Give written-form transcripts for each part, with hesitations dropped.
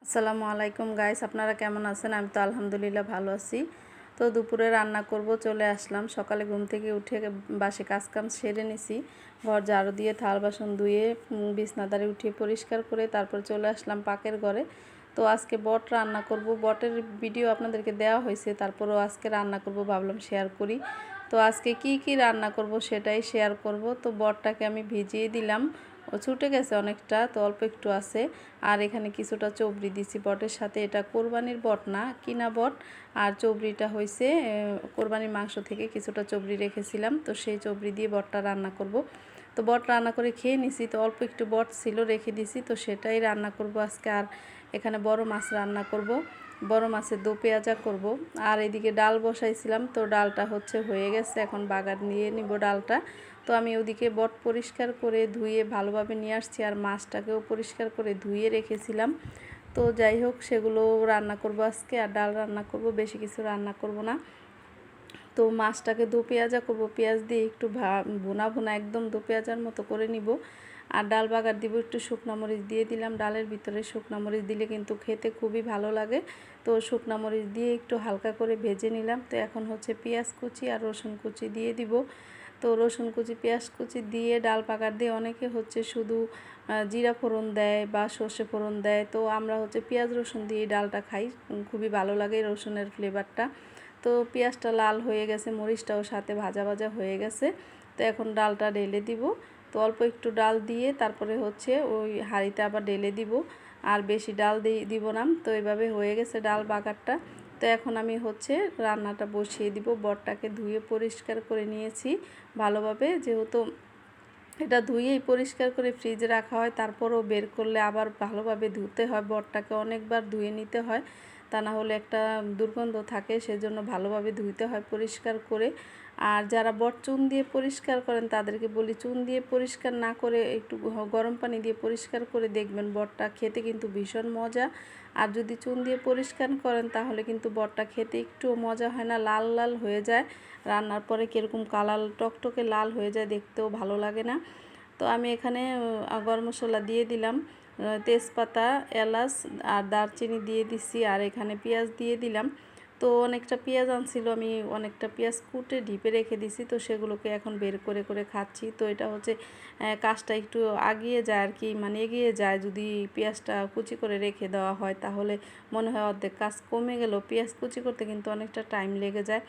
আসসালামু আলাইকুম গাইস, আপনারা কেমন আছেন? আমি তো আলহামদুলিল্লাহ ভালো আছি। তো দুপুরে রান্না করব, চলে আসলাম। সকালে ঘুম থেকে উঠে বাসি কাজকাম সেরে নিছি, ঘর ঝাড়ু দিয়ে থাল বাসন ধুয়ে বিছনাদারে উঠিয়ে পরিষ্কার করে তারপর চলে আসলাম পাকের ঘরে। তো আজকে বট রান্না করব, বটের ভিডিও আপনাদেরকে দেওয়া হয়েছে, তারপরও আজকে রান্না করব, ভাবলাম শেয়ার করি। তো আজকে কি রান্না করব সেটাই শেয়ার করব। তো বটটাকে আমি ভিজিয়ে দিলাম, ও ছুটে গেছে অনেকটা, তো অল্প একটু আছে। আর এখানে কিছুটা চবড়ি দিছি বটের সাথে। এটা কোরবানির বট না, কিনা বট। আর চবড়িটা হয়েছে কোরবানির মাংস থেকে কিছুটা চবড়ি রেখেছিলাম, তো সেই চবড়ি দিয়ে বটটা রান্না করব। তো বট রান্না করে খেয়ে নিছি, তো অল্প একটু বট ছিল রেখে দিছি, তো সেটাই রান্না করব আজকে। আর এখানে বড় মাছ রান্না করব, বড় মাছের দো পেঁয়াজা করব। আর এদিকে ডাল বসাইছিলাম, তো ডালটা হয়ে গেছে, এখন বাগার নিয়ে নিব ডালটা। তো আমি ওদিকে বট পরিষ্কার করে ধুয়ে ভালোভাবে নিয়ে আসছি, আর মাছটাকেও পরিষ্কার করে ধুয়ে রেখেছিলাম। তো যাই হোক, সেগুলো রান্না করব আজকে, আর ডাল রান্না করব, বেশি কিছু রান্না করব না। তো মাছটাকে দো পেঁয়াজা করব, পেঁয়াজ দিয়ে একটু ভুনা ভুনা একদম দো পেঁয়াজার মতো করে নিব। আর ডাল বাগার দিব, একটু শুকনো মরিচ দিয়ে দিলাম। ডালের ভিতরে শুকনো মরিচ দিলে কিন্তু খেতে খুবই ভালো লাগে। তো শুকনো মরিচ দিয়ে একটু হালকা করে ভেজে নিলাম। তো এখন পেঁয়াজ কুচি আর রসুন কুচি দিয়ে দিব। তো রসুন কুচি পেঁয়াজ কুচি দিয়ে ডাল পাকার দিয়ে অনেকে শুধু জিরা ফোড়ন দেয় বা সর্ষে ফোড়ন দেয়। তো আমরা পেঁয়াজ রসুন দিয়ে ডালটা খাই, খুবই ভালো লাগে রসুনের ফ্লেভারটা। তো পেঁয়াজটা লাল হয়ে গেছে, মরিচটাও সাথে ভাজা ভাজা হয়ে গেছে। তো এখন ডালটা ঢেলে দিব। তো অল্প একটু ডাল দিয়ে তারপরে ওই হাঁড়িতে আবার ঢেলে দিব, আর বেশি ডাল দিব না। তো এইভাবে হয়ে গেছে ডাল বাগারটা। তো এখন আমি রান্নাটা বসিয়ে দিব। বটটাকে ধুয়ে পরিষ্কার করে নিয়েছি ভালোভাবে, যেহেতু এটা ধুয়েই পরিষ্কার করে ফ্রিজে রাখা হয়, তারপরও বের করলে আবার ভালোভাবে ধুতে হয়, বটটাকে অনেকবার ধুয়ে নিতে হয়, তা না হলে একটা দুর্গন্ধ থাকে, সেজন্য ভালোভাবে ধুইতে হয় পরিষ্কার করে। আর যারা বট চুন দিয়ে পরিষ্কার করেন তাদেরকে বলি, চুন দিয়ে পরিষ্কার না করে একটু গরম পানি দিয়ে পরিষ্কার করে দেখবেন, বটটা খেতে কিন্তু ভীষণ মজা। আর যদি চুন দিয়ে পরিষ্কার করেন তাহলে কিন্তু বটটা খেতে একটুও মজা হয় না, লাল লাল হয়ে যায়। রান্নার পরে কীরকম কালার টকটকে লাল হয়ে যায়, দেখতেও ভালো লাগে না। তো আমি এখানে গরম মশলা দিয়ে দিলাম, তেজপাতা, এলাচ আর দারচিনি দিয়ে দিছি, আর এখানে পেঁয়াজ দিয়ে দিলাম। তো অনেকটা পেঁয়াজ আনছিল, আমি অনেকটা পেঁয়াজ কুটে ঢিপে রেখে দিছি, তো সেগুলোকে এখন বের করে করে খাচ্ছি। তো এটা কাজটা একটু আগিয়ে যায় আর কি, মানে এগিয়ে যায় যদি পেঁয়াজটা কুচি করে রেখে দেওয়া হয়, তাহলে মনে হয় অর্ধেক কাজ কমে গেল। পেঁয়াজ কুচি করতে কিন্তু অনেকটা টাইম লেগে যায়।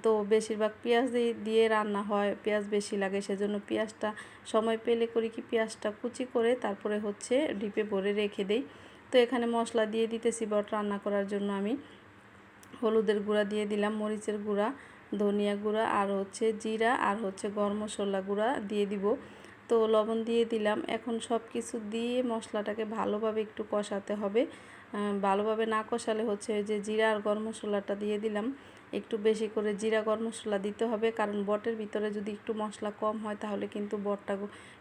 তো বেশিরভাগ পেঁয়াজ দিয়ে রান্না হয়, পেঁয়াজ বেশি লাগে, সেজন্য পেঁয়াজটা সময় পেলে করি কি, পেঁয়াজটা কুচি করে তারপরে ডিপে ভরে রেখে দেই। তো এখানে মশলা দিয়ে দিতেছি বট রান্না করার জন্য। আমি হলুদের গুঁড়া দিয়ে দিলাম, মরিচের গুঁড়া, ধনিয়া গুঁড়া, আর জিরা, আর গরম মশলা গুঁড়া দিয়ে দিব। তো লবণ দিয়ে দিলাম। এখন সব কিছু দিয়ে মশলাটাকে ভালোভাবে একটু কষাতে হবে। ভালোভাবে না কষালে যে জিরা আর গরম মশলাটা দিয়ে দিলাম, একটু বেশি করে জিরা গরম মশলা দিতে হবে, কারণ বটের ভিতরে যদি একটু মশলা কম হয় তাহলে কিন্তু বটটা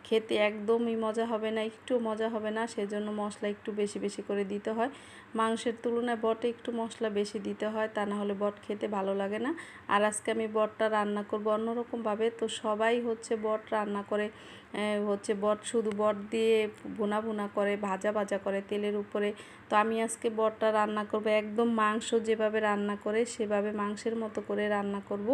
খেতে একদমই মজা হবে না, একটু মজা হবে না। সেজন্য মশলা একটু বেশি বেশি করে দিতে হয়। মাংসের তুলনায় বটে একটু মশলা বেশি দিতে হয়, তা না হলে বট খেতে ভালো লাগে না। আর আজকে আমি বটটা রান্না করব অন্যরকমভাবে। তো সবাই বট রান্না করে, বট শুধু বট দিয়ে ভুনা ভুনা করে, ভাজা ভাজা করে তেলের উপরে। তো আমি আজকে বটটা রান্না করব একদম মাংস যেভাবে রান্না করে সেভাবে, মাংসের মতো করে রান্না করব।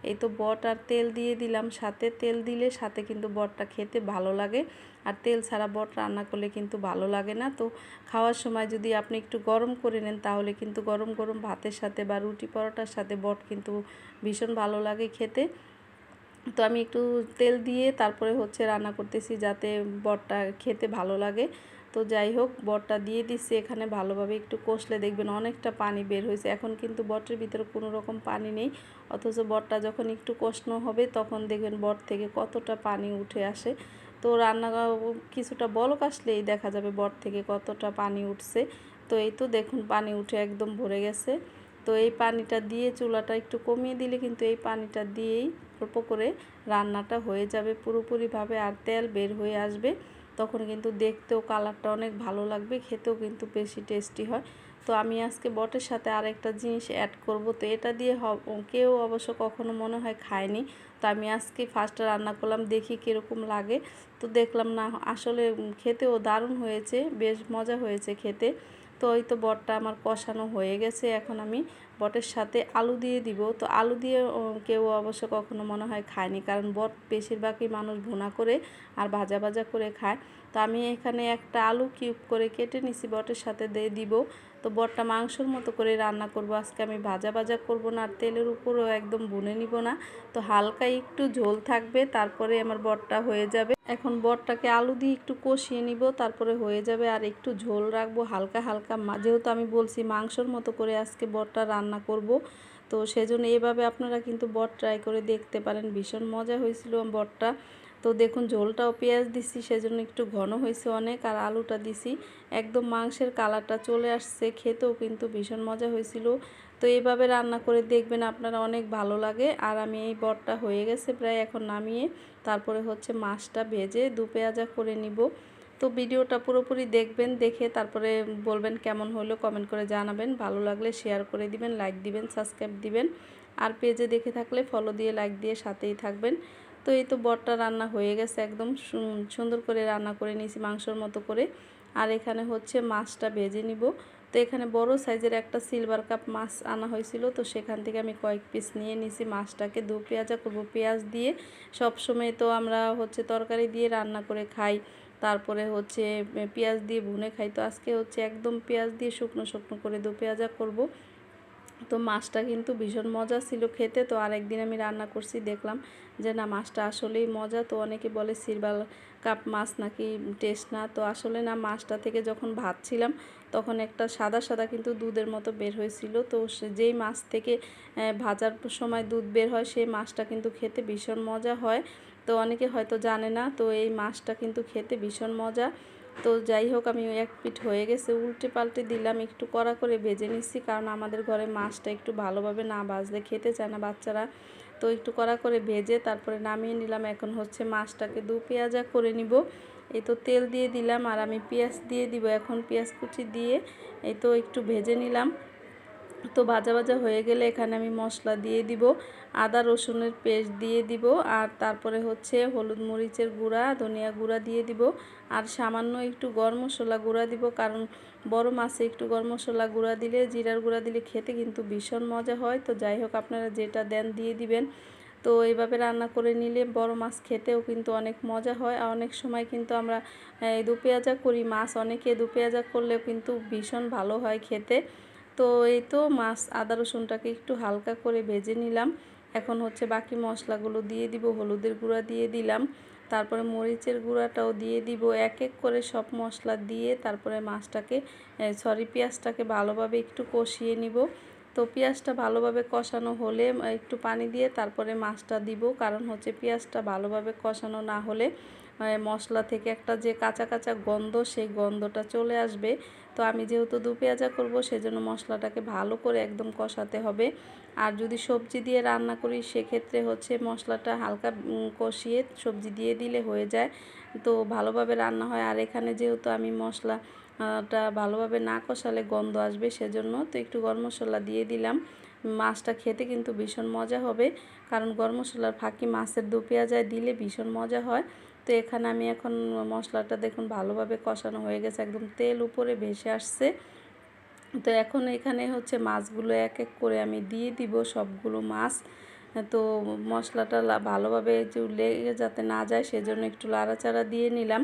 এই তো বট আর তেল দিয়ে দিলাম, সাথে তেল দিলে সাথে কিন্তু বটটা খেতে ভালো লাগে, আর তেল ছাড়া বট রান্না করলে কিন্তু ভালো লাগে না। তো খাওয়ার সময় যদি আপনি একটু গরম করে নেন তাহলে কিন্তু গরম গরম ভাতের সাথে বা রুটি পরোটার সাথে বট কিন্তু ভীষণ ভালো লাগে খেতে। তো আমি একটু তেল দিয়ে তারপরে রান্না করতেছি, যাতে বটটা খেতে ভালো লাগে। তো যাই হোক, বটটা দিয়ে দিচ্ছি এখানে, ভালোভাবে একটু কষলে দেখবেন অনেকটা পানি বের হয়েছে। এখন কিন্তু বটের ভিতরে কোনো রকম পানি নেই, অথচ বটটা যখন একটু কষানো হবে তখন দেখবেন বট থেকে কতটা পানি উঠে আসে। তো রান্না কিছুটা বলক আসলেই দেখা যাবে বট থেকে কতটা পানি উঠছে। তো এই তো দেখুন পানি উঠে একদম ভরে গেছে। তো এই পানিটা দিয়ে চুলাটা একটু কমিয়ে দিলে কিন্তু এই পানিটা দিয়েই অল্প করে রান্নাটা হয়ে যাবে পুরোপুরিভাবে, আর তেল বের হয়ে আসবে। তখন কিন্তু দেখতেও কালারটা অনেক ভালো লাগবে, খেতেও কিন্তু বেশি টেস্টি হয়। তো আমি আজকে বটের সাথে আরেকটা জিনিস অ্যাড করব, তো এটা দিয়ে কেউ অবশ্য কখনো মনে হয় খায়নি। তো আমি আজকে ফার্স্টে রান্না করলাম, দেখি কীরকম লাগে। তো দেখলাম না, আসলে খেতেও দারুণ হয়েছে, বেশ মজা হয়েছে খেতে। তো ওই তো বটটা আমার কষানো হয়ে গেছে, এখন আমি বটের সাথে আলু দিয়ে দিব। তো আলু দিয়ে কেউ অবশ্য কখনো মনে হয় খায়নি, কারণ বট বেশিরভাগই মানুষ ভুনা করে আর ভাজা ভাজা করে খায়। তো আমি এখানে একটা আলু কিউব করে কেটে নিছি, বটের সাথে দিয়ে দিব। তো বটটা মাংসর মতো করে রান্না করব আজকে, আমি ভাজা ভাজা করব না আর তেলের উপরেও একদম ভুনে নিব না। তো হালকা একটু ঝোল থাকবে, তারপরে আমার বটটা হয়ে যাবে। এখন বটটাকে আলু দিয়ে একটু কষিয়ে নিব, তারপরে হয়ে যাবে। আর একটু ঝোল রাখবো হালকা হালকা, যেহেতু আমি বলছি মাংসর মতো করে আজকে বটটা রান্না করব। তো সেজন্য এভাবে আপনারা কিন্তু বট ট্রাই করে দেখতে পারেন, ভীষণ মজা হয়েছিল বটটা। তো দেখুন ঝোলটাও পেঁয়াজ দিছি সেজন্য একটু ঘন হয়েছে অনেক, আর আলুটা দিছি একদম মাংসের কালারটা চলে আসছে, খেতেও কিন্তু ভীষণ মজা হয়েছিল। তো এইভাবে রান্না করে দেখবেন আপনারা, অনেক ভালো লাগে। আর আমি এই বটটা হয়ে গেছে প্রায়, এখন নামিয়ে তারপরে হচ্ছে মাছটা ভেজে দু পেঁয়াজা করে নিব। তো ভিডিওটা পুরোপুরি দেখবেন, দেখে তারপরে বলবেন কেমন হলো, কমেন্ট করে জানাবেন। ভালো লাগলে শেয়ার করে দিবেন, লাইক দিবেন, সাবস্ক্রাইব দিবেন। আর পেজে দেখে থাকলে ফলো দিয়ে লাইক দিয়ে সাথেই থাকবেন। তো এই তো বটটা রান্না হয়ে গেছে, একদম সুন্দর করে রান্না করে নিয়েছি মাংসর মতো করে। আর এখানে হচ্ছে মাছটা ভেজে নিব। তো এখানে বড় সাইজের একটা সিলভার কাপ মাছ আনা হয়েছিল, তো সেখান থেকে আমি কয়েক পিস নিয়ে নিছি। মাছটাকে দু পেঁয়াজা করব পেঁয়াজ দিয়ে। সব সময় তো আমরা হচ্ছে তরকারি দিয়ে রান্না করে খাই, তারপরে হচ্ছে পেঁয়াজ দিয়ে ভুনে খাই। তো আজকে হচ্ছে একদম পেঁয়াজ দিয়ে শুকনো শুকনো করে দু পেঁয়াজা করব। তো মাছটা কিন্তু ভীষণ মজা ছিল খেতে। তো আরেকদিন আমি রান্না করছি, দেখলাম যে না মাছটা আসলেই মজা। তো অনেকে বলে সিলভার কাপ মাছ নাকি টেস্ট না, তো আসলে না, মাছটা থেকে যখন ভাজছিলাম তখন একটা সাদা সাদা কিন্তু দুধের মতো বের হয়েছিল। তো যেই মাছ থেকে ভাজার সময় দুধ বের হয় সেই মাছটা কিন্তু খেতে ভীষণ মজা হয়। তো অনেকে হয়তো জানে না, তো এই মাছটা কিন্তু খেতে ভীষণ মজা। তো যাই হোক, আমি এক পিঠ হয়ে গেছে, উল্টে পাল্টে দিলাম, একটু কড়া করে ভেজে নিচ্ছি, কারণ আমাদের ঘরে মাছটা একটু ভালোভাবে না ভাজলে খেতে চায় না বাচ্চারা। তো একটু কড়া করে ভেজে তারপরে নামিয়ে নিলাম। এখন হচ্ছে মাছটাকে দু পেঁয়াজা করে নিব। এই তো তেল দিয়ে দিলাম আর আমি পেঁয়াজ দিয়ে দিব। এখন পেঁয়াজ কুচি দিয়ে এই তো একটু ভেজে নিলাম। তো ভাজা ভাজা হয়ে গেলে এখানে আমি মশলা দিয়ে দিব, আদা রসুনের পেস্ট দিয়ে দিব, আর তারপরে হচ্ছে হলুদ মরিচের গুঁড়া, ধনিয়া গুঁড়া দিয়ে দিব, আর সামান্য একটু গরম মশলা গুঁড়া দিব, কারণ বড় মাছে একটু গরম মশলা গুঁড়া দিলে, জিরার গুঁড়া দিলে খেতে কিন্তু ভীষণ মজা হয়। তো যাই হোক, আপনারা যেটা দেন দিয়ে দিবেন। তো এইভাবে রান্না করে নিলে বড় মাছ খেতেও কিন্তু অনেক মজা হয়। আর অনেক সময় কিন্তু আমরা দু পেঁয়াজা করি মাছ, অনেকে দু পেঁয়াজা করলেও কিন্তু ভীষণ ভালো হয় খেতে। তো এই তো মাছ আদা রসুনটাকে একটু হালকা করে ভেজে নিলাম। এখন হচ্ছে বাকি মশলাগুলো দিয়ে দিব, হলুদের গুঁড়া দিয়ে দিলাম, তারপরে মরিচের গুঁড়াটাও দিয়ে দিব। এক এক করে সব মশলা দিয়ে তারপরে পেঁয়াজটাকে ভালোভাবে একটু কষিয়ে নিব। তো পেঁয়াজটা ভালোভাবে কষানো হলে একটু পানি দিয়ে তারপরে মাছটা দিব, কারণ হচ্ছে পেঁয়াজটা ভালোভাবে কষানো না হলে মশলা থেকে একটা যে কাঁচা কাঁচা গন্ধ, সেই গন্ধটা চলে আসবে। তো আমি যেহেতু দু পেঁয়াজা করব, সেজন্য মশলাটাকে ভালো করে একদম কষাতে হবে। আর যদি সবজি দিয়ে রান্না করি সেক্ষেত্রে হচ্ছে মশলাটা হালকা কষিয়ে সবজি দিয়ে দিলে হয়ে যায়, তো ভালোভাবে রান্না হয়। আর এখানে যেহেতু আমি মশলাটা ভালোভাবে না কষালে গন্ধ আসবে, সেজন্য তো একটু গরম মশলা দিয়ে দিলাম। মাছটা খেতে কিন্তু ভীষণ মজা হবে, কারণ গরম মশলার ফাঁকি মাছের দু পেঁয়াজায় দিলে ভীষণ মজা হয়। তো এখানে আমি এখন মশলাটা দেখুন ভালোভাবে কষানো হয়ে গেছে, একদম তেল উপরে ভেসে আসছে। তো এখন এখানে হচ্ছে মাছগুলো এক এক করে আমি দিয়ে দিব, সবগুলো মাছ। তো মশলাটা ভালোভাবে লেগে যাতে না যায় সেজন্য একটু নাড়াচাড়া দিয়ে নিলাম।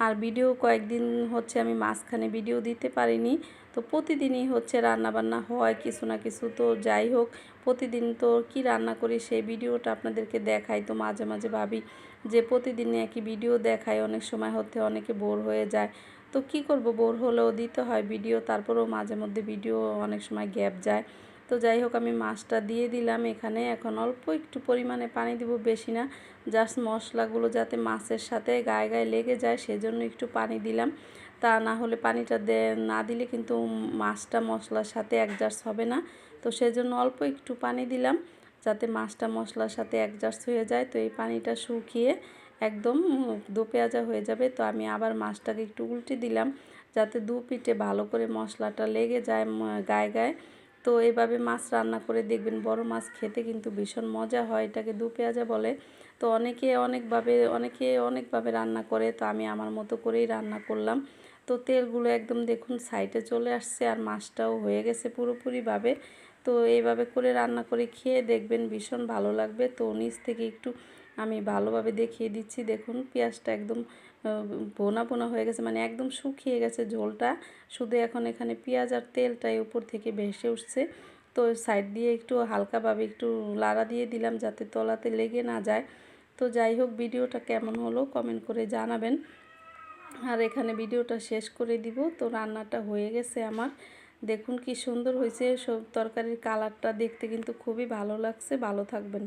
আর ভিডিও কয়েকদিন হচ্ছে আমি মাঝখানে ভিডিও দিতে পারিনি। তো প্রতিদিনই হচ্ছে রান্নাবান্না হয় কিছু না কিছু। তো যাই হোক, প্রতিদিন তো কি রান্না করি সেই ভিডিওটা আপনাদেরকে দেখাই। তো মাঝে মাঝে ভাবি যে প্রতিদিন একই ভিডিও দেখাই, অনেক সময় হতে অনেকে বোর হয়ে যায়। তো কি করব, বোর হলেও দিতে হয় ভিডিও, তারপরেও মাঝে মধ্যে ভিডিও অনেক সময় গ্যাপ যায়। তো যাই হোক, আমি মাছটা দিয়ে দিলাম এখানে। এখন অল্প একটু পরিমাণে পানি দিব, বেশি না, জাস্ট মশলাগুলো যাতে মাছের সাথে গায়ে গায়ে লেগে যায় সেজন্য একটু পানি দিলাম। তা না হলে পানিটা না দিলে কিন্তু মাছটা মশলার সাথে অ্যাডজাস্ট হবে না। তো সেজন্য অল্প একটু পানি দিলাম, যাতে মাছটা মশলার সাথে অ্যাডজাস্ট হয়ে যায়। তো এই পানিটা শুকিয়ে একদম দো পেঁয়াজা হয়ে যাবে। তো আমি আবার মাছটাকে একটু উল্টে দিলাম, যাতে দু পিঠে ভালো করে মশলাটা লেগে যায় গায়ে গায়ে। তো এভাবে মাছ রান্না করে দেখবেন, বড় মাছ খেতে কিন্তু ভীষণ মজা হয়, এটাকে দু পেঁয়াজা বলে। তো অনেকে অনেকভাবে রান্না করে, তো আমি আমার মতো করেই রান্না করলাম। তো তেলগুলো একদম দেখুন সাইডে চলে আসছে, আর মাছটাও হয়ে গেছে পুরোপুরিভাবে। তো এইভাবে করে রান্না করে খেয়ে দেখবেন, ভীষণ ভালো লাগবে। তো নিচ থেকে একটু আমি ভালোভাবে দেখিয়ে দিচ্ছি। দেখুন পেঁয়াজটা একদম ভোনা ভোনা হয়ে গেছে, মানে একদম শুকিয়ে গেছে ঝোলটা। শুধু এখন এখানে পেঁয়াজ আর তেলটাই উপর থেকে ভেসে উঠছে। তো সাইড দিয়ে একটু হালকাভাবে একটু লাড়া দিয়ে দিলাম যাতে তলাতে লেগে না যায়। তো যাই হোক, ভিডিওটা কেমন হলো কমেন্ট করে জানাবেন। আর এখানে ভিডিওটা শেষ করে দিব। তো রান্নাটা হয়ে গেছে আমার। দেখুন কি সুন্দর হয়েছে, সব তরকারির কালারটা দেখতে কিন্তু খুবই ভালো লাগছে। ভালো থাকবেন।